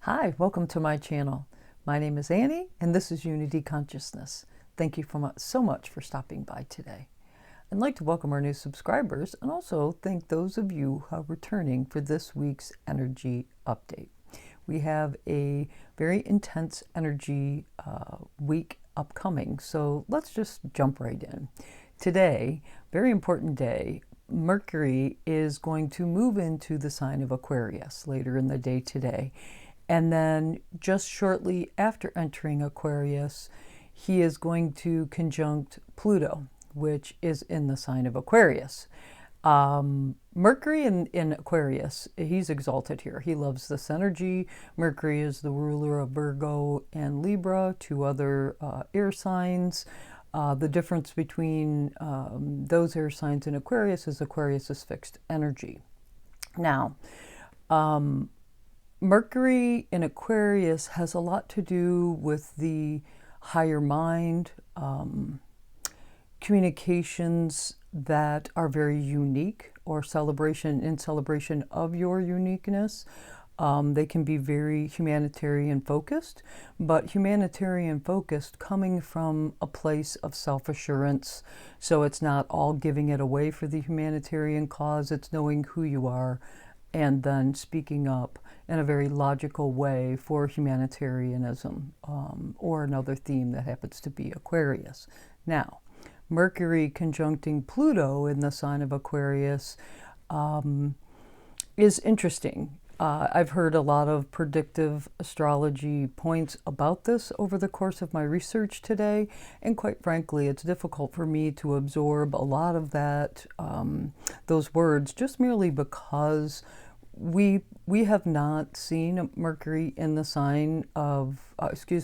Hi, welcome to my channel. My name is Annie, and this is Unity Consciousness. Thank you so much for stopping by today. I'd like to welcome our new subscribers and also thank those of you who are returning for this week's energy update. We have a very intense energy week upcoming, so let's just jump right in. Today, very important day, Mercury is going to move into the sign of Aquarius later in the day today. And then just shortly after entering Aquarius, he is going to conjunct Pluto, which is in the sign of Aquarius. Mercury in Aquarius, he's exalted here. He loves this energy. Mercury is the ruler of Virgo and Libra, two other air signs. The difference between those air signs and Aquarius is fixed energy. Now, Mercury in Aquarius has a lot to do with the higher mind, communications that are very unique, or celebration of your uniqueness. They can be very humanitarian focused, but humanitarian focused coming from a place of self-assurance. So it's not all giving it away for the humanitarian cause, it's knowing who you are and then speaking up in a very logical way for humanitarianism, or another theme that happens to be Aquarius. Now, Mercury conjuncting Pluto in the sign of Aquarius is interesting. I've heard a lot of predictive astrology points about this over the course of my research today, and quite frankly, it's difficult for me to absorb a lot of that, those words, just merely because we have not seen Mercury in the sign of,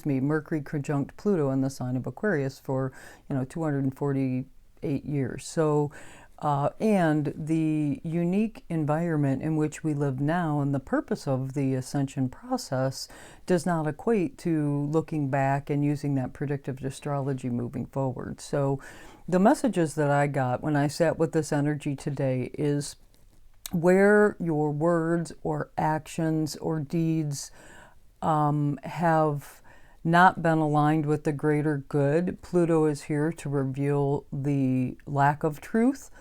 Mercury conjunct Pluto in the sign of Aquarius for, 248 years. So, and the unique environment in which we live now and the purpose of the ascension process does not equate to looking back and using that predictive astrology moving forward. So the messages that I got when I sat with this energy today is where your words or actions or deeds have not been aligned with the greater good. Pluto is here to reveal the lack of truth,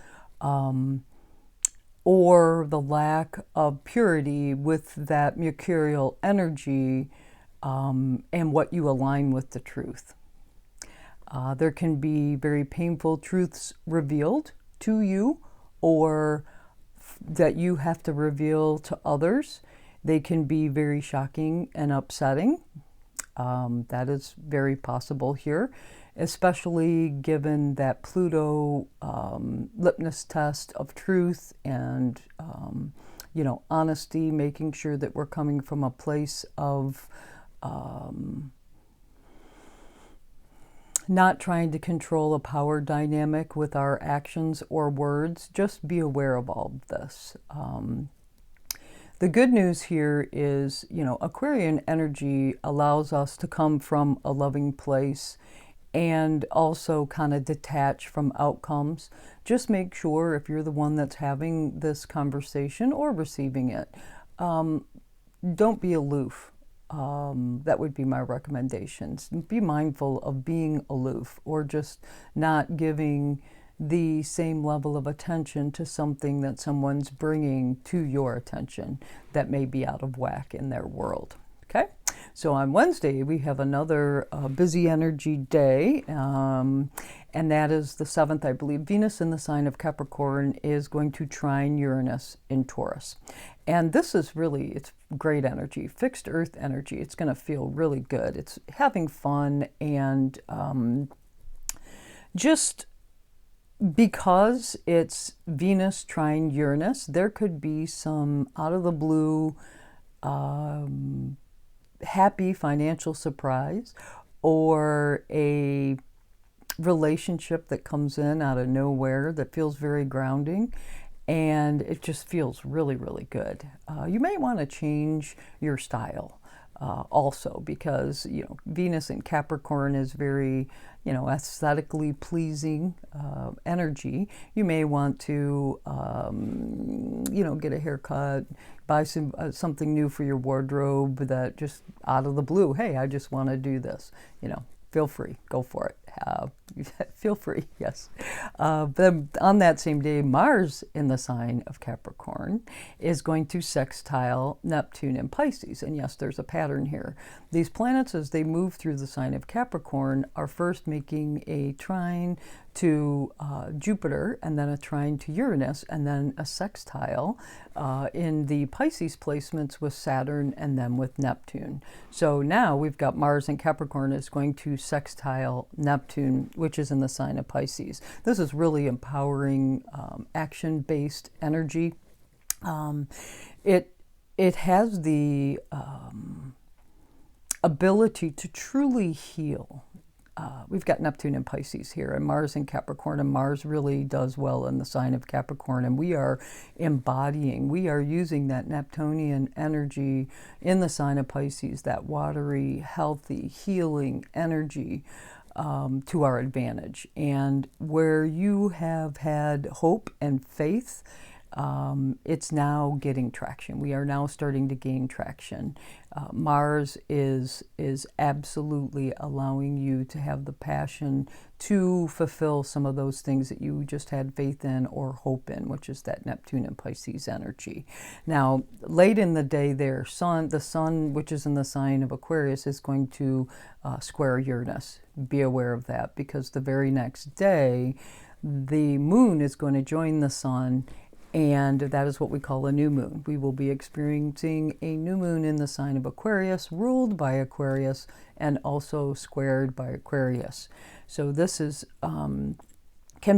or the lack of purity with that mercurial energy, and what you align with the truth. There can be very painful truths revealed to you, or that you have to reveal to others. They can be very shocking and upsetting. That is very possible here, especially given that Pluto litmus test of truth and honesty, making sure that we're coming from a place of not trying to control a power dynamic with our actions or words. Just be aware of all of this. The good news here is, Aquarian energy allows us to come from a loving place and also kind of detach from outcomes. Just make sure, if you're the one that's having this conversation or receiving it, don't be aloof. That would be my recommendations. Be mindful of being aloof, or just not giving the same level of attention to something that someone's bringing to your attention that may be out of whack in their world. Okay, so on Wednesday we have another busy energy day, and that is the 7th, I believe. Venus in the sign of Capricorn is going to trine Uranus in Taurus. And this is really, it's great energy, fixed earth energy. It's going to feel really good. It's having fun, and just because it's Venus trine Uranus, there could be some out of the blue happy financial surprise, or a relationship that comes in out of nowhere that feels very grounding, and it just feels really, really good. You may want to change your style. also, because, you know, Venus in Capricorn is very, you know, aesthetically pleasing energy. You may want to, you know, get a haircut, buy something new for your wardrobe that just out of the blue, hey, I just want to do this, you know, feel free, go for it. Feel free, yes. But on that same day, Mars in the sign of Capricorn is going to sextile Neptune in Pisces. And yes, there's a pattern here. These planets, as they move through the sign of Capricorn, are first making a trine to Jupiter, and then a trine to Uranus, and then a sextile in the Pisces placements with Saturn and then with Neptune. So now we've got Mars in Capricorn is going to sextile Neptune, which is in the sign of Pisces. This is really empowering, action-based energy. It has the ability to truly heal. We've got Neptune in Pisces here and Mars in Capricorn, and Mars really does well in the sign of Capricorn, and we are embodying, we are using that Neptunian energy in the sign of Pisces, that watery, healthy, healing energy to our advantage. And where you have had hope and faith, it's now getting traction. We are now starting to gain traction. Mars is absolutely allowing you to have the passion to fulfill some of those things that you just had faith in or hope in, which is that Neptune and Pisces energy. Now, late in the day there, the sun, which is in the sign of Aquarius, is going to square Uranus. Be aware of that, because the very next day, the moon is going to join the sun, and that is what we call a new moon. We will be experiencing a new moon in the sign of Aquarius, ruled by Aquarius, and also squared by Aquarius. So this is can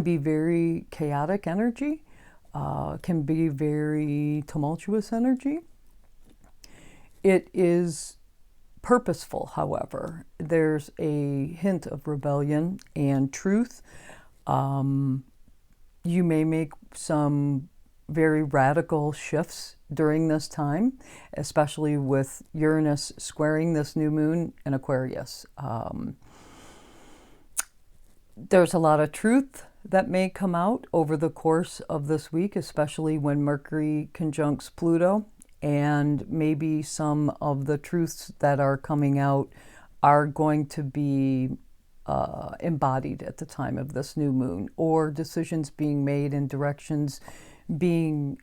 be very chaotic energy, can be very tumultuous energy. It is purposeful, however. There's a hint of rebellion and truth. You may make some very radical shifts during this time, especially with Uranus squaring this new moon in Aquarius. There's a lot of truth that may come out over the course of this week, especially when Mercury conjuncts Pluto, and maybe some of the truths that are coming out are going to be embodied at the time of this new moon, or decisions being made in directions being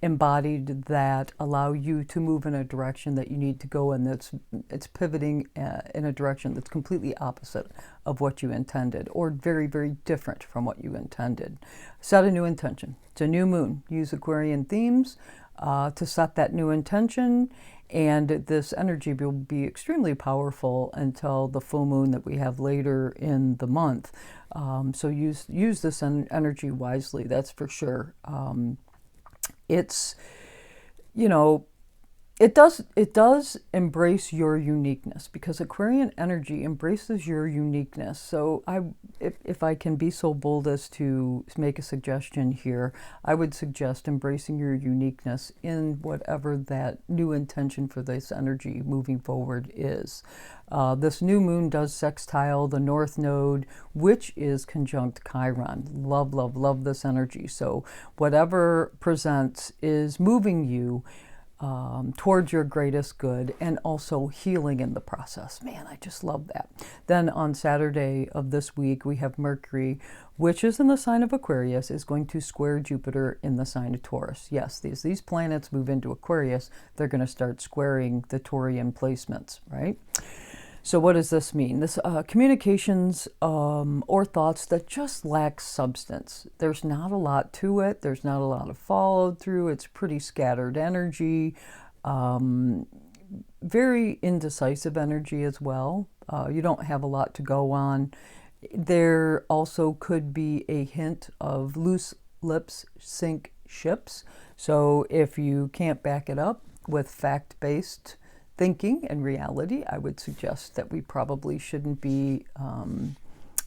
embodied that allow you to move in a direction that you need to go in. It's pivoting in a direction that's completely opposite of what you intended, or very, very different from what you intended. Set a new intention. It's a new moon. Use Aquarian themes to set that new intention, and this energy will be extremely powerful until the full moon that we have later in the month. So use this energy wisely, that's for sure. It's, you know, it does embrace your uniqueness, because Aquarian energy embraces your uniqueness. So if I can be so bold as to make a suggestion here, I would suggest embracing your uniqueness in whatever that new intention for this energy moving forward is. This new moon does sextile the North Node, which is conjunct Chiron. Love, love, love this energy. So whatever presents is moving you towards your greatest good, and also healing in the process. Man, I just love that. Then on Saturday of this week, we have Mercury, which is in the sign of Aquarius, is going to square Jupiter in the sign of Taurus. Yes, these planets move into Aquarius, they're going to start squaring the Taurian placements, right? So what does this mean? This communications or thoughts that just lack substance. There's not a lot to it. There's not a lot of follow through. It's pretty scattered energy, very indecisive energy as well. You don't have a lot to go on. There also could be a hint of loose lips sink ships. So if you can't back it up with fact-based thinking and reality, I would suggest that we probably shouldn't be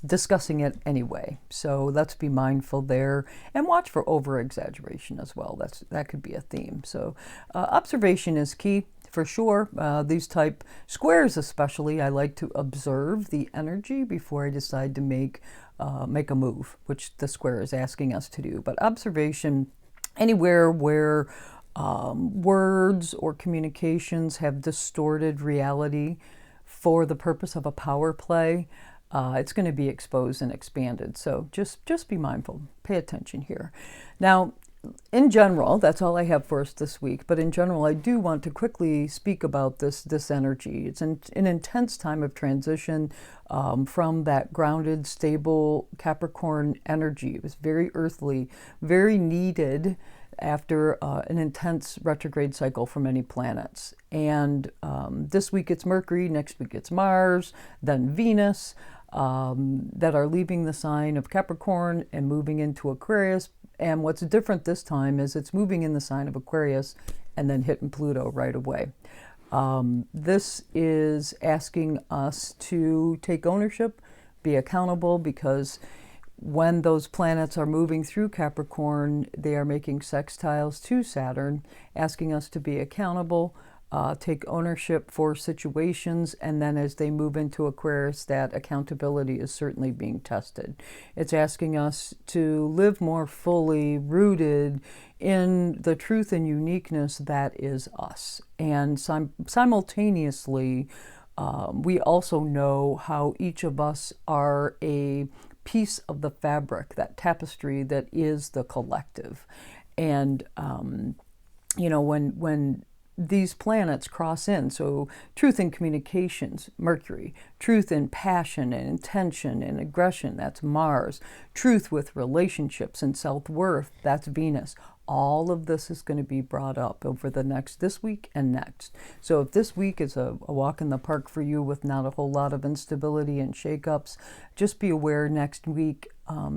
discussing it anyway. So let's be mindful there, and watch for over exaggeration as well. That could be a theme. So observation is key. for sure. These type squares especially, I like to observe the energy before I decide to make a move, which the square is asking us to do. But observation, anywhere where words or communications have distorted reality for the purpose of a power play, it's going to be exposed and expanded. So just be mindful, pay attention here. Now, in general, that's all I have for us this week, but in general, I do want to quickly speak about this energy. It's an intense time of transition from that grounded, stable Capricorn energy. It was very earthly, very needed after an intense retrograde cycle for many planets. And this week it's Mercury, next week it's Mars, then Venus, that are leaving the sign of Capricorn and moving into Aquarius. And what's different this time is it's moving in the sign of Aquarius and then hitting Pluto right away. This is asking us to take ownership, be accountable, because when those planets are moving through Capricorn, they are making sextiles to Saturn, asking us to be accountable, take ownership for situations, and then as they move into Aquarius, that accountability is certainly being tested. It's asking us to live more fully rooted in the truth and uniqueness that is us. And simultaneously, we also know how each of us are a piece of the fabric, that tapestry that is the collective. And, when these planets cross in, so truth in communications, Mercury, truth in passion and intention and aggression, that's Mars, truth with relationships and self-worth, that's Venus. All of this is going to be brought up over this week and next. So if this week is a walk in the park for you with not a whole lot of instability and shakeups, just be aware next week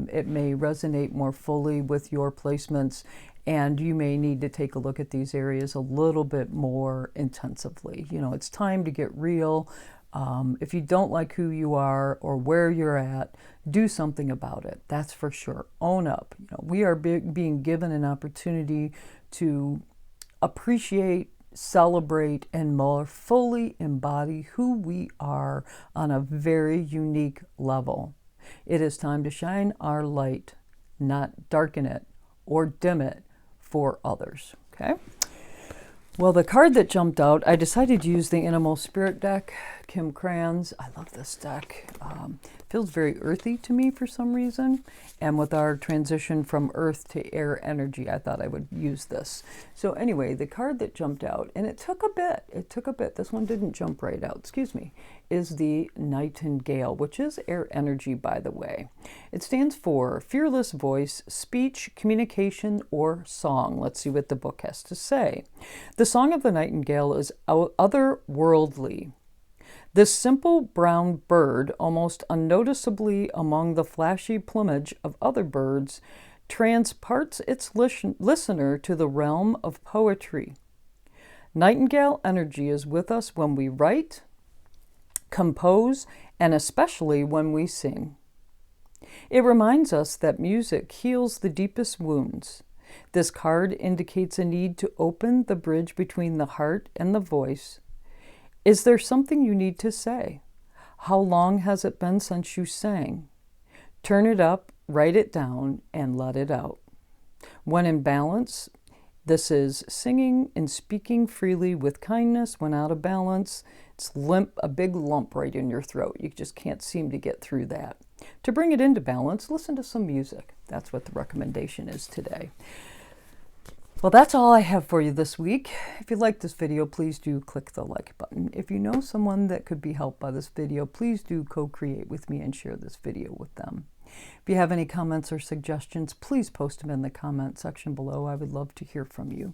it may resonate more fully with your placements, and you may need to take a look at these areas a little bit more intensively. It's time to get real. If you don't like who you are or where you're at, do something about it. That's for sure. Own up. We are being given an opportunity to appreciate, celebrate, and more fully embody who we are on a very unique level. It is time to shine our light, not darken it or dim it for others. Okay? Well, the card that jumped out, I decided to use the Animal Spirit deck, Kim Cran's. I love this deck. Feels very earthy to me for some reason. And with our transition from earth to air energy, I thought I would use this. So anyway, the card that jumped out, and it took a bit, this one didn't jump right out, excuse me, is the Nightingale, which is air energy, by the way. It stands for fearless voice, speech, communication, or song. Let's see what the book has to say. The song of the Nightingale is otherworldly. This simple brown bird, almost unnoticeably among the flashy plumage of other birds, transports its listener to the realm of poetry. Nightingale energy is with us when we write, compose, and especially when we sing. It reminds us that music heals the deepest wounds. This card indicates a need to open the bridge between the heart and the voice. Is there something you need to say? How long has it been since you sang? Turn it up, write it down, and let it out. When in balance, this is singing and speaking freely with kindness. When out of balance, it's limp, a big lump right in your throat. You just can't seem to get through that. To bring it into balance, listen to some music. That's what the recommendation is today. Well, that's all I have for you this week. If you like this video, please do click the like button. If you know someone that could be helped by this video, please do co-create with me and share this video with them. If you have any comments or suggestions, please post them in the comment section below. I would love to hear from you.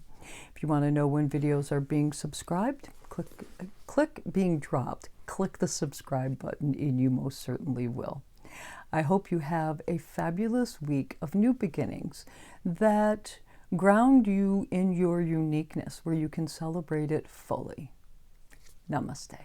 If you want to know when videos are being subscribed, click being dropped. Click the subscribe button and you most certainly will. I hope you have a fabulous week of new beginnings that ground you in your uniqueness, where you can celebrate it fully. Namaste.